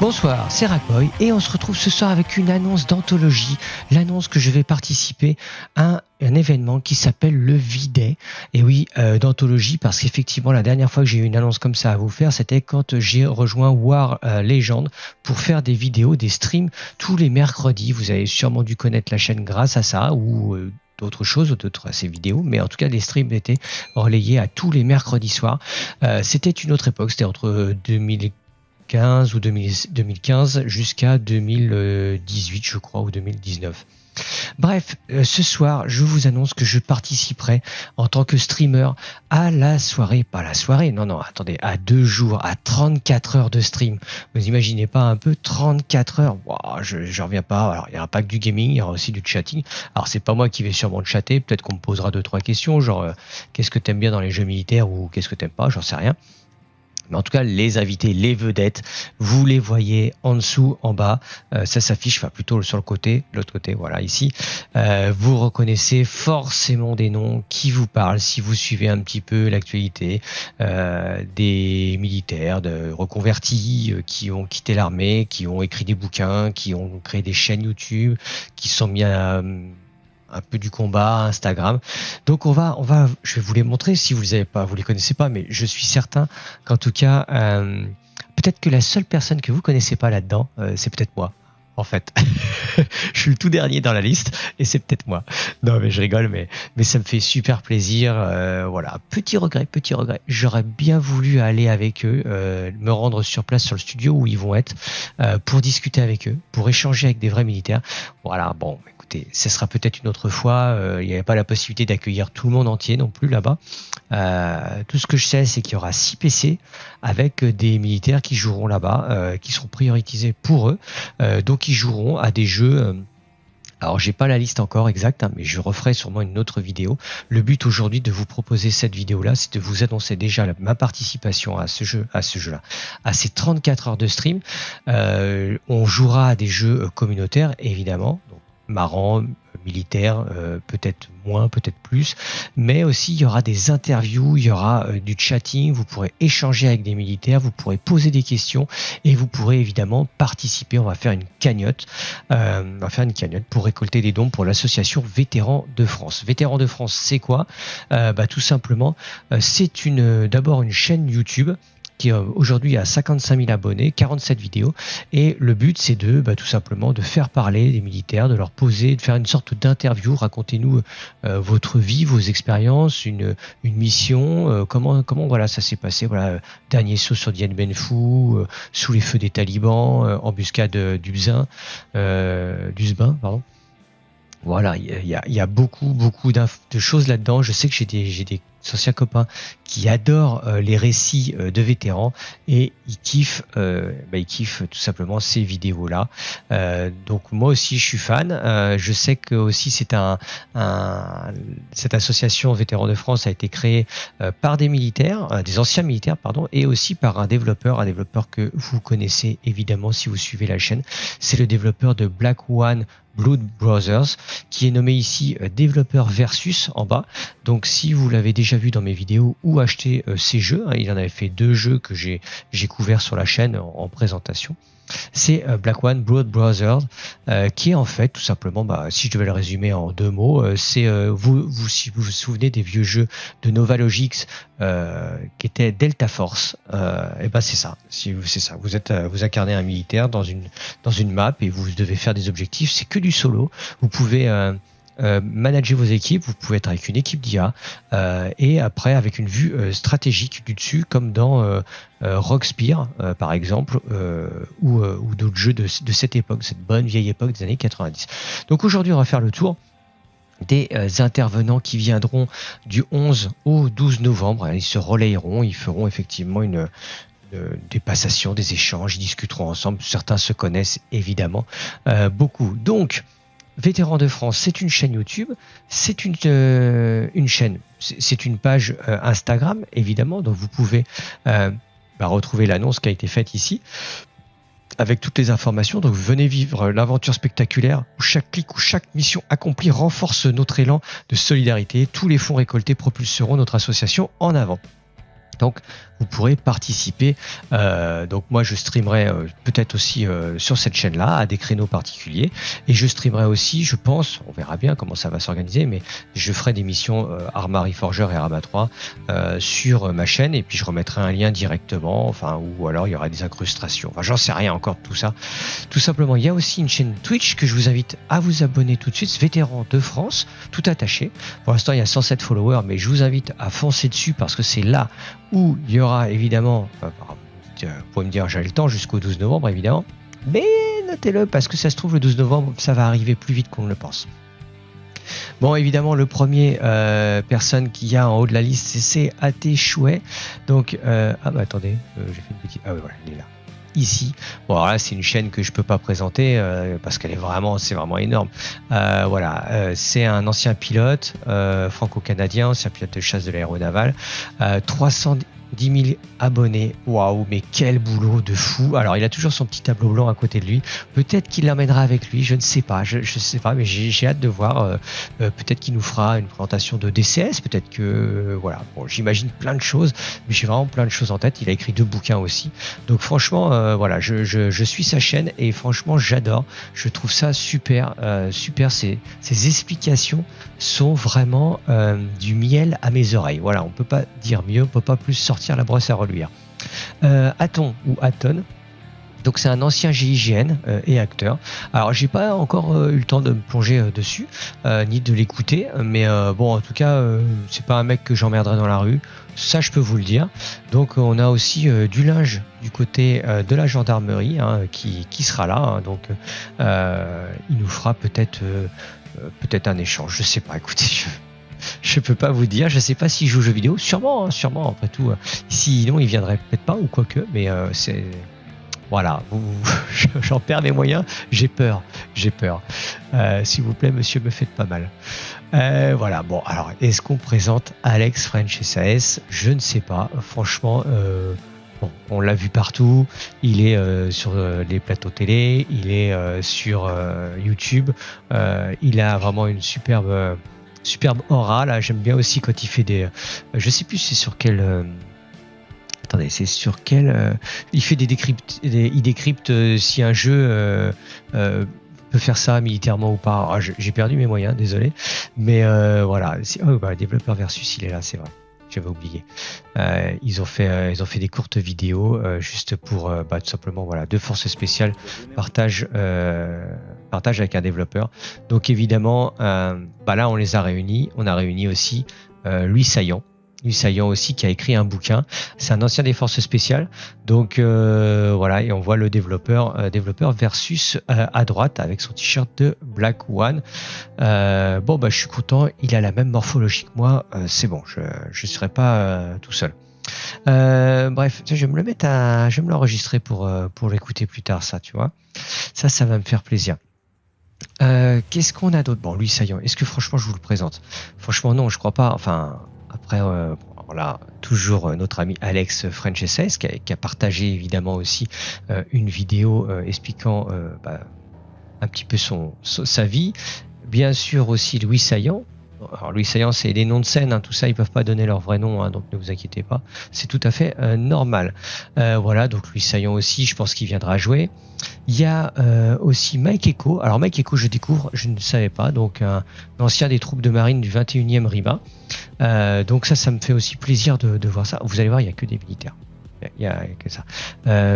Bonsoir, c'est Rackboy et on se retrouve ce soir avec une annonce d'anthologie, l'annonce que je vais participer à un événement qui s'appelle le V-Day. Et oui, d'anthologie parce qu'effectivement la dernière fois que j'ai eu une annonce comme ça à vous faire, c'était quand j'ai rejoint War Legend pour faire des vidéos, des streams tous les mercredis. Vous avez sûrement dû connaître la chaîne grâce à ça ou d'autres choses, d'autres à ces vidéos, mais en tout cas les streams étaient relayés à tous les mercredis soirs. C'était une autre époque, c'était entre 2015 ou 2015 jusqu'à 2018 je crois ou 2019. Bref, ce soir, je vous annonce que je participerai en tant que streamer à la soirée, pas la soirée, non, attendez, à 2 jours, à 34 heures de stream. Vous imaginez pas un peu 34 heures, wow, je reviens pas. Alors, il n'y aura pas que du gaming, il y aura aussi du chatting. Alors, c'est pas moi qui vais sûrement chatter, peut-être qu'on me posera 2-3 questions, genre, qu'est-ce que t'aimes bien dans les jeux militaires ou qu'est-ce que t'aimes pas, j'en sais rien. Mais en tout cas, les invités, les vedettes, vous les voyez en dessous, en bas. Ça s'affiche, enfin plutôt sur le côté, l'autre côté, voilà, ici. Vous reconnaissez forcément des noms qui vous parlent si vous suivez un petit peu l'actualité. Des militaires de reconvertis qui ont quitté l'armée, qui ont écrit des bouquins, qui ont créé des chaînes YouTube, qui sont mis à un peu du combat, Instagram. Donc je vais vous les montrer si vous les connaissez pas, mais je suis certain qu'en tout cas, peut-être que la seule personne que vous connaissez pas là-dedans, c'est peut-être moi. En fait, je suis le tout dernier dans la liste et c'est peut-être moi. Non, mais je rigole, mais ça me fait super plaisir. Voilà, petit regret. J'aurais bien voulu aller avec eux, me rendre sur place sur le studio où ils vont être, pour discuter avec eux, pour échanger avec des vrais militaires. Voilà, bon, écoutez, ce sera peut-être une autre fois. Il n'y avait pas la possibilité d'accueillir tout le monde entier non plus là-bas. Tout ce que je sais, c'est qu'il y aura 6 PC avec des militaires qui joueront là-bas, qui seront prioritisés pour eux. Donc ils joueront à des jeux. Alors j'ai pas la liste encore exacte, mais je referai sûrement une autre vidéo. Le but aujourd'hui de vous proposer cette vidéo-là, c'est de vous annoncer déjà ma participation à ce jeu-là, à ces 34 heures de stream. On jouera à des jeux communautaires, évidemment, donc marrant, militaire, peut-être moins, peut-être plus, mais aussi il y aura des interviews, il y aura du chatting, vous pourrez échanger avec des militaires, vous pourrez poser des questions et vous pourrez évidemment participer. On va faire une cagnotte, pour récolter des dons pour l'association Vétérans de France. Vétérans de France, c'est quoi? Tout simplement, c'est d'abord une chaîne YouTube qui aujourd'hui a 55 000 abonnés, 47 vidéos, et le but c'est tout simplement de faire parler des militaires, de leur poser, de faire une sorte d'interview. Racontez-nous votre vie, vos expériences, une mission, comment voilà ça s'est passé, voilà, dernier saut sur Dien Bien Phu, sous les feux des talibans, embuscade d'Uzbin, pardon. Voilà, il y a beaucoup de choses là-dedans. Je sais que j'ai des anciens copains qui adorent les récits de vétérans et ils kiffent tout simplement ces vidéos-là. Donc moi aussi je suis fan. Je sais que aussi cette association Vétérans de France a été créée par des militaires, des anciens militaires, pardon, et aussi par un développeur que vous connaissez évidemment si vous suivez la chaîne. C'est le développeur de Black One Blood Brothers, qui est nommé ici développeur versus en bas. Donc si vous l'avez déjà vu dans mes vidéos ou acheté ces jeux, il en avait fait 2 jeux que j'ai couverts sur la chaîne en présentation. C'est Black One Blood Brothers, qui est en fait tout simplement, si je devais le résumer en 2 mots, c'est si vous vous souvenez des vieux jeux de Nova Logix qui étaient Delta Force, et c'est ça. C'est ça. Vous incarnez un militaire dans une map et vous devez faire des objectifs. C'est que du solo. Vous pouvez manager vos équipes, vous pouvez être avec une équipe d'IA et après avec une vue stratégique du dessus, comme dans Rogue Spear par exemple, ou d'autres jeux de cette époque, cette bonne vieille époque des années 90. Donc aujourd'hui on va faire le tour des intervenants qui viendront du 11 au 12 novembre. Ils se relayeront, ils feront effectivement des passations, des échanges, ils discuteront ensemble. Certains se connaissent évidemment beaucoup. Donc Vétérans de France, c'est une chaîne YouTube, c'est une chaîne, c'est une page Instagram évidemment, donc vous pouvez retrouver l'annonce qui a été faite ici avec toutes les informations. Donc venez vivre l'aventure spectaculaire où chaque clic ou chaque mission accomplie renforce notre élan de solidarité. Tous les fonds récoltés propulseront notre association en avant. Donc vous pourrez participer. Donc moi je streamerai peut-être aussi sur cette chaîne-là à des créneaux particuliers, et je streamerai aussi, je pense, on verra bien comment ça va s'organiser, mais je ferai des missions Arma Reforger et Arma 3 sur ma chaîne, et puis je remettrai un lien directement, enfin, ou alors il y aura des incrustations. Enfin, j'en sais rien encore de tout ça. Tout simplement, il y a aussi une chaîne Twitch que je vous invite à vous abonner tout de suite, Vétéran de France, tout attaché. Pour l'instant, il y a 107 followers, mais je vous invite à foncer dessus parce que c'est là où il y aura évidemment, vous pouvez me dire j'ai le temps jusqu'au 12 novembre évidemment, mais notez-le parce que ça se trouve le 12 novembre ça va arriver plus vite qu'on ne le pense. Bon, évidemment, le premier personne qui y a en haut de la liste, c'est AT Chouet. Donc, ah bah attendez, j'ai fait une petite... Ah oui, voilà, il est là. Ici. Bon, alors là, c'est une chaîne que je peux pas présenter parce qu'elle est vraiment, c'est vraiment énorme. Voilà, c'est un ancien pilote franco-canadien, ancien pilote de chasse de l'aéronavale. 310 000 abonnés, waouh, mais quel boulot de fou. Alors il a toujours son petit tableau blanc à côté de lui, peut-être qu'il l'emmènera avec lui, je ne sais pas, je sais pas, mais j'ai hâte de voir. Peut-être qu'il nous fera une présentation de DCS, peut-être que voilà, bon, j'imagine plein de choses, mais j'ai vraiment plein de choses en tête. Il a écrit 2 bouquins aussi, donc franchement voilà, je suis sa chaîne et franchement j'adore, je trouve ça super, super. Ces explications sont vraiment du miel à mes oreilles. Voilà, on peut pas dire mieux, on peut pas plus sortir la brosse à reluire. Aton ou Aton, donc c'est un ancien GIGN et acteur. Alors j'ai pas encore eu le temps de me plonger dessus ni de l'écouter, mais bon, en tout cas c'est pas un mec que j'emmerderai dans la rue, ça je peux vous le dire. Donc on a aussi du linge du côté de la gendarmerie qui sera là, hein. Donc il nous fera peut-être un échange, je sais pas, écoutez, je peux pas vous dire, je sais pas s'il joue aux jeux vidéo, sûrement, hein, sûrement, après tout, sinon il viendrait peut-être pas ou quoique, mais c'est... Voilà, j'en perds mes moyens, j'ai peur. S'il vous plaît, monsieur, me faites pas mal. Voilà, bon, alors, est-ce qu'on présente Alex French SAS? Je ne sais pas, franchement, bon, on l'a vu partout, il est sur les plateaux télé, il est sur YouTube, il a vraiment une superbe aura, là, j'aime bien aussi quand il fait des... je sais plus c'est sur quel... attendez, c'est sur quel... il fait il décrypte si un jeu peut faire ça militairement ou pas. Ah, j'ai perdu mes moyens, désolé. Mais voilà. Oh, bah, développeur versus, il est là, c'est vrai. J'avais oublié. Ils ont fait des courtes vidéos juste pour tout simplement, voilà, 2 forces spéciales partage avec un développeur. Donc évidemment, là on les a réunis. On a réuni aussi Louis Saillant aussi, qui a écrit un bouquin. C'est un ancien des forces spéciales. Donc voilà, et on voit le développeur versus à droite avec son t-shirt de Black One. Bon, je suis content, il a la même morphologie que moi. C'est bon, je serai pas tout seul. Bref, je vais me le mettre je vais me l'enregistrer pour l'écouter plus tard, ça, tu vois. Ça va me faire plaisir. Qu'est-ce qu'on a d'autre? Bon, Louis Saillant, est-ce que franchement je vous le présente? Franchement non, je crois pas. Enfin, après voilà, toujours notre ami Alex French SS qui a partagé évidemment aussi une vidéo expliquant un petit peu sa vie. Bien sûr aussi Louis Saillant. Alors Louis Saillant, c'est des noms de scène, tout ça, ils peuvent pas donner leur vrai nom, donc ne vous inquiétez pas, c'est tout à fait normal. Voilà, donc Louis Saillant aussi, je pense qu'il viendra jouer. Il y a aussi Mike Echo. Alors Mike Echo, je découvre, je ne savais pas, donc un ancien des troupes de marine du 21e RIMA. Donc ça me fait aussi plaisir de voir ça. Vous allez voir, il n'y a que des militaires. Il y a que ça.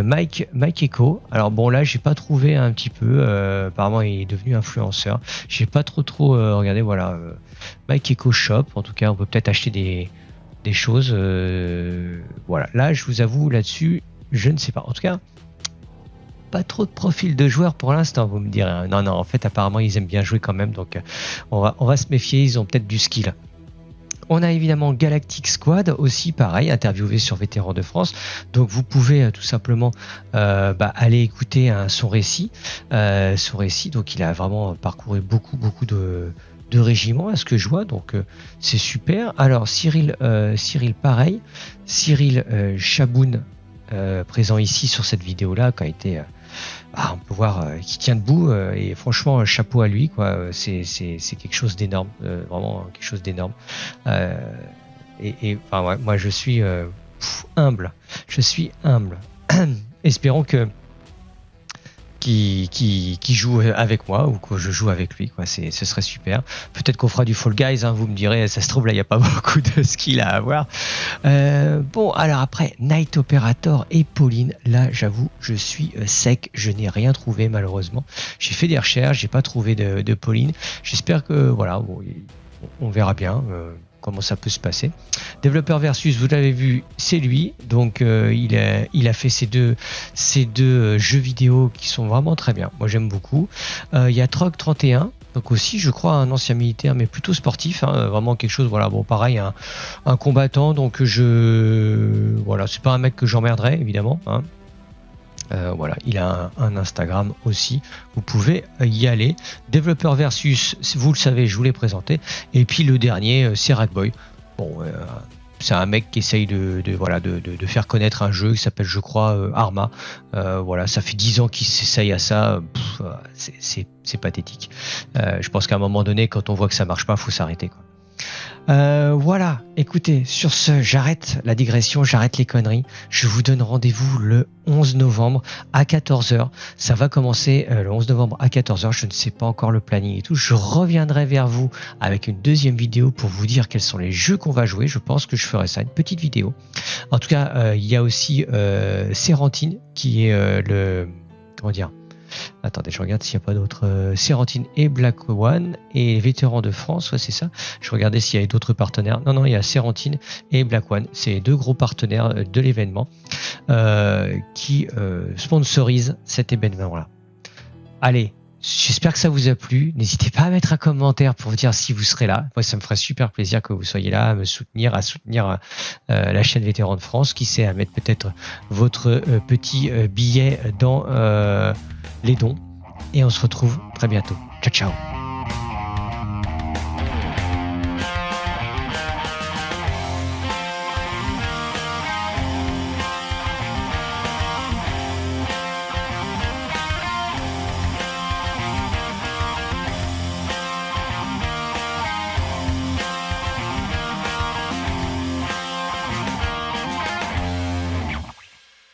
Mike Echo. Alors bon, là j'ai pas trouvé un petit peu. Apparemment il est devenu influenceur. J'ai pas trop regardé. Voilà. Mike Echo Shop. En tout cas, on peut peut-être acheter des choses. Voilà. Là, je vous avoue là-dessus, je ne sais pas. En tout cas, pas trop de profil de joueurs pour l'instant. Vous me direz. Non. En fait, apparemment ils aiment bien jouer quand même. Donc on va se méfier. Ils ont peut-être du skill. On a évidemment Galactic Squad aussi, pareil, interviewé sur Vétéran de France. Donc vous pouvez tout simplement aller écouter son récit. Donc il a vraiment parcouru beaucoup de régiments à ce que je vois. Donc c'est super. Alors Cyril pareil. Cyril Chaboun, présent ici sur cette vidéo-là, qui a été... on peut voir qu'il tient debout et franchement chapeau à lui, quoi. C'est quelque chose d'énorme, vraiment quelque chose d'énorme. Enfin ouais, moi je suis humble. Je suis humble. Espérons qu'il joue avec moi ou que je joue avec lui, quoi. Ce serait super. Peut-être qu'on fera du Fall Guys, hein, vous me direz, ça se trouve là il n'y a pas beaucoup de skill à avoir. Bon, alors après Night Operator et Pauline, là j'avoue je suis sec, je n'ai rien trouvé malheureusement. J'ai fait des recherches, j'ai pas trouvé de Pauline. J'espère que voilà, bon, on verra bien comment ça peut se passer. Développeur versus, vous l'avez vu, c'est lui. Donc il a fait ces deux jeux vidéo qui sont vraiment très bien. Moi j'aime beaucoup. Il y a Trog 31. Donc aussi, je crois, un ancien militaire, mais plutôt sportif, hein, vraiment quelque chose, voilà, bon, pareil, un combattant, donc voilà, c'est pas un mec que j'emmerderais, évidemment, hein. Voilà, il a un Instagram aussi, vous pouvez y aller. Développeur versus, vous le savez, je vous l'ai présenté. Et puis le dernier, c'est Rackboy. Bon, c'est un mec qui essaye de faire connaître un jeu qui s'appelle, je crois, Arma. Voilà, ça fait 10 ans qu'il s'essaye à ça. C'est pathétique. Je pense qu'à un moment donné, quand on voit que ça marche pas, faut s'arrêter, quoi. Voilà, écoutez, sur ce, j'arrête la digression, j'arrête les conneries. Je vous donne rendez-vous le 11 novembre à 14h. Ça va commencer le 11 novembre à 14h. Je ne sais pas encore le planning et tout. Je reviendrai vers vous avec une deuxième vidéo pour vous dire quels sont les jeux qu'on va jouer. Je pense que je ferai ça, une petite vidéo. En tout cas, il y a aussi Serantine qui est comment dire? Attendez, je regarde s'il n'y a pas d'autres. Serantine et Black One et les vétérans de France, ouais, c'est ça. Je regardais s'il y avait d'autres partenaires. Non, il y a Serantine et Black One. C'est les deux gros partenaires de l'événement qui sponsorisent cet événement-là. Allez, j'espère que ça vous a plu. N'hésitez pas à mettre un commentaire pour dire si vous serez là. Moi, ça me ferait super plaisir que vous soyez là, à me soutenir, à soutenir la chaîne Vétérans de France. Qui sait, à mettre peut-être votre petit billet dans les dons. Et on se retrouve très bientôt. Ciao, ciao.